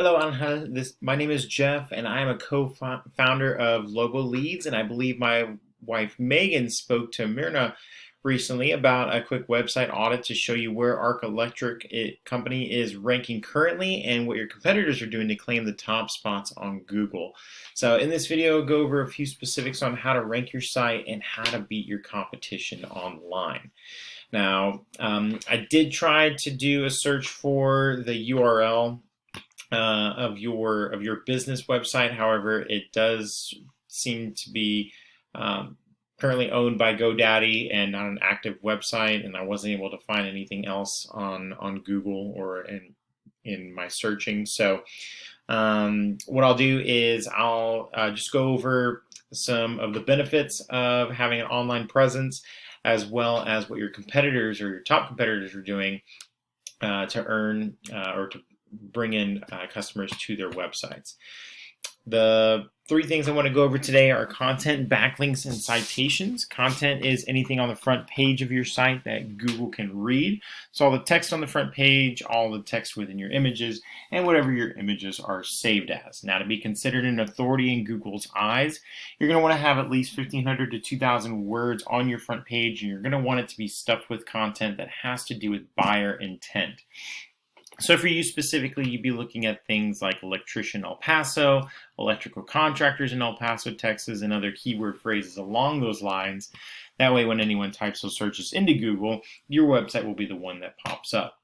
Hello, Anha. My name is Jeff, and I am a co-founder of Lobo Leads. And I believe my wife Megan spoke to Myrna recently about a quick website audit to show you where Arc Electric company is ranking currently and what your competitors are doing to claim the top spots on Google. So in this video, I'll go over a few specifics on how to rank your site and how to beat your competition online. Now, I did try to do a search for the URL of your business website. However, it does seem to be currently owned by GoDaddy and not an active website, and I wasn't able to find anything else on Google or in my searching. So what I'll do is I'll just go over some of the benefits of having an online presence, as well as what your competitors or your top competitors are doing to earn or to bring in customers to their websites. The three things I want to go over today are content, backlinks, and citations. Content is anything on the front page of your site that Google can read. So all the text on the front page, all the text within your images, and whatever your images are saved as. Now, to be considered an authority in Google's eyes, you're going to want to have at least 1,500 to 2,000 words on your front page, and you're going to want it to be stuffed with content that has to do with buyer intent. So for you specifically, you'd be looking at things like electrician El Paso, electrical contractors in El Paso, Texas, and other keyword phrases along those lines. That way, when anyone types those searches into Google, your website will be the one that pops up.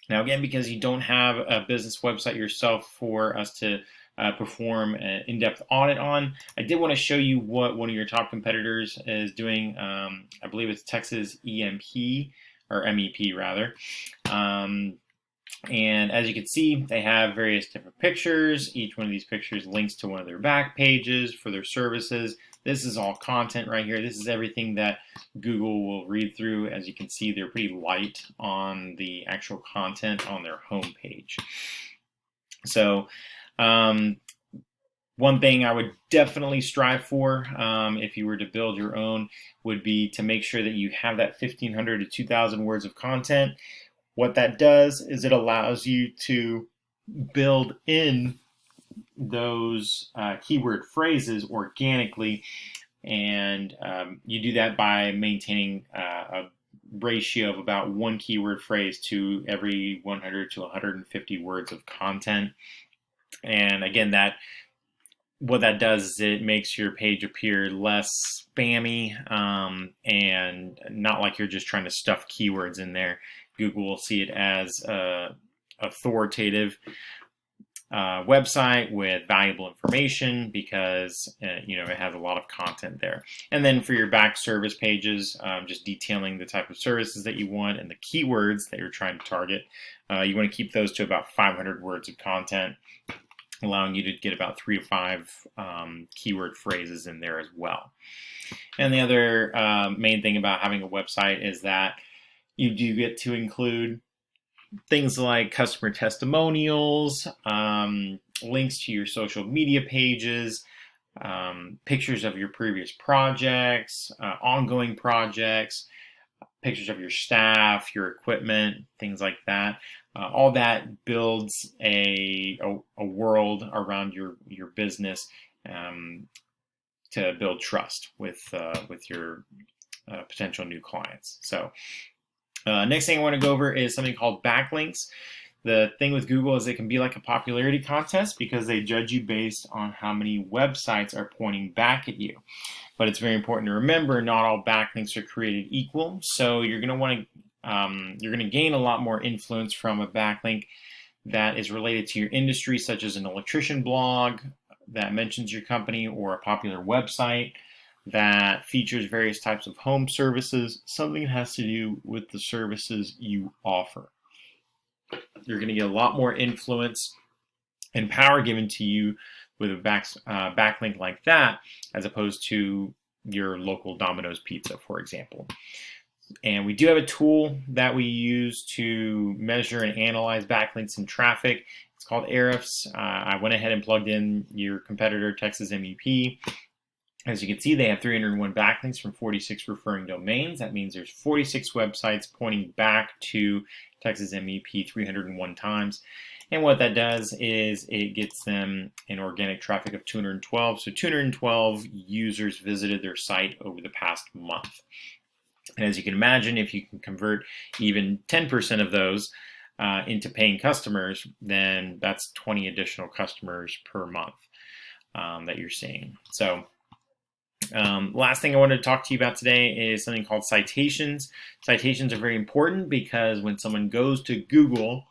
Now, again, because you don't have a business website yourself for us to perform an in-depth audit on, I did want to show you what one of your top competitors is doing. I believe it's Texas EMP, or MEP rather. And as you can see, they have various different pictures. Each one of these pictures links to one of their back pages for their services. This is all content right here. This is everything that Google will read through. As you can see, they're pretty light on the actual content on their home page. So one thing I would definitely strive for if you were to build your own would be to make sure that you have that 1,500 to 2,000 words of content. What that does is it allows you to build in those keyword phrases organically, and you do that by maintaining a ratio of about one keyword phrase to every 100 to 150 words of content. And again, what that does is it makes your page appear less spammy and not like you're just trying to stuff keywords in there. Google will see it as an authoritative website with valuable information because it has a lot of content there. And then for your back service pages, just detailing the type of services that you want and the keywords that you're trying to target, you want to keep those to about 500 words of content, allowing you to get about 3 to 5 keyword phrases in there as well. And the other main thing about having a website is that you do get to include things like customer testimonials, links to your social media pages, pictures of your previous projects, ongoing projects, pictures of your staff, your equipment, things like that. All that builds a world around your business to build trust with your potential new clients. So next thing I want to go over is something called backlinks. The thing with Google is it can be like a popularity contest because they judge you based on how many websites are pointing back at you. But it's very important to remember not all backlinks are created equal. So you're going to want to you're going to gain a lot more influence from a backlink that is related to your industry, such as an electrician blog that mentions your company, or a popular website that features various types of home services, something that has to do with the services you offer. You're going to get a lot more influence and power given to you with a backlink like that, as opposed to your local Domino's pizza, for example. And we do have a tool that we use to measure and analyze backlinks and traffic. It's called Ahrefs. I went ahead and plugged in your competitor, Texas MEP. As you can see, they have 301 backlinks from 46 referring domains. That means there's 46 websites pointing back to Texas MEP 301 times. And what that does is it gets them an organic traffic of 212. So 212 users visited their site over the past month. And as you can imagine, if you can convert even 10% of those into paying customers, then that's 20 additional customers per month that you're seeing. So last thing I wanted to talk to you about today is something called citations. Citations are very important because when someone goes to Google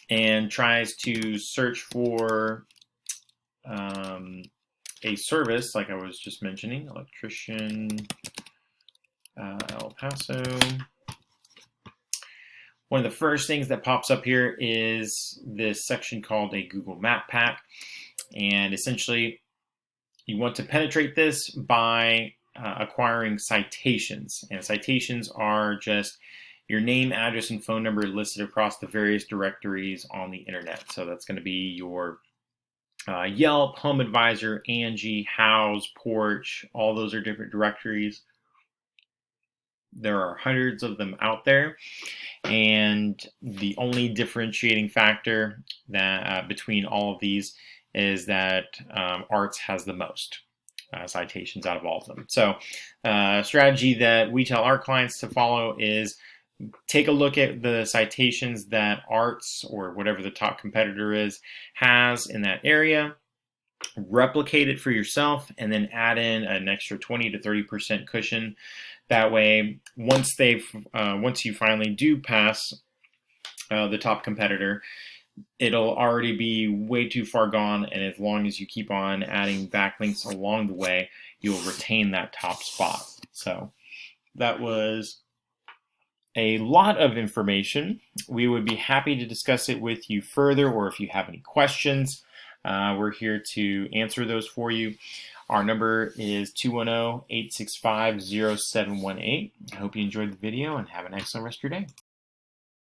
and tries to search for a service, like I was just mentioning, electrician, El Paso, one of the first things that pops up here is this section called a Google Map Pack. And essentially, you want to penetrate this by acquiring citations. And citations are just your name, address, and phone number listed across the various directories on the internet. So that's going to be your Yelp, Home Advisor, Angie, House, Porch. All those are different directories. There are hundreds of them out there, and the only differentiating factor that between all of these is that Arts has the most citations out of all of them. So a strategy that we tell our clients to follow is take a look at the citations that Arts, or whatever the top competitor is, has in that area, replicate it for yourself, and then add in an extra 20 to 30% cushion. That way, once you finally do pass the top competitor, it'll already be way too far gone, and as long as you keep on adding backlinks along the way, you'll retain that top spot. So that was a lot of information. We would be happy to discuss it with you further, or if you have any questions, we're here to answer those for you. Our number is 210-865-0718. I hope you enjoyed the video and have an excellent rest of your day.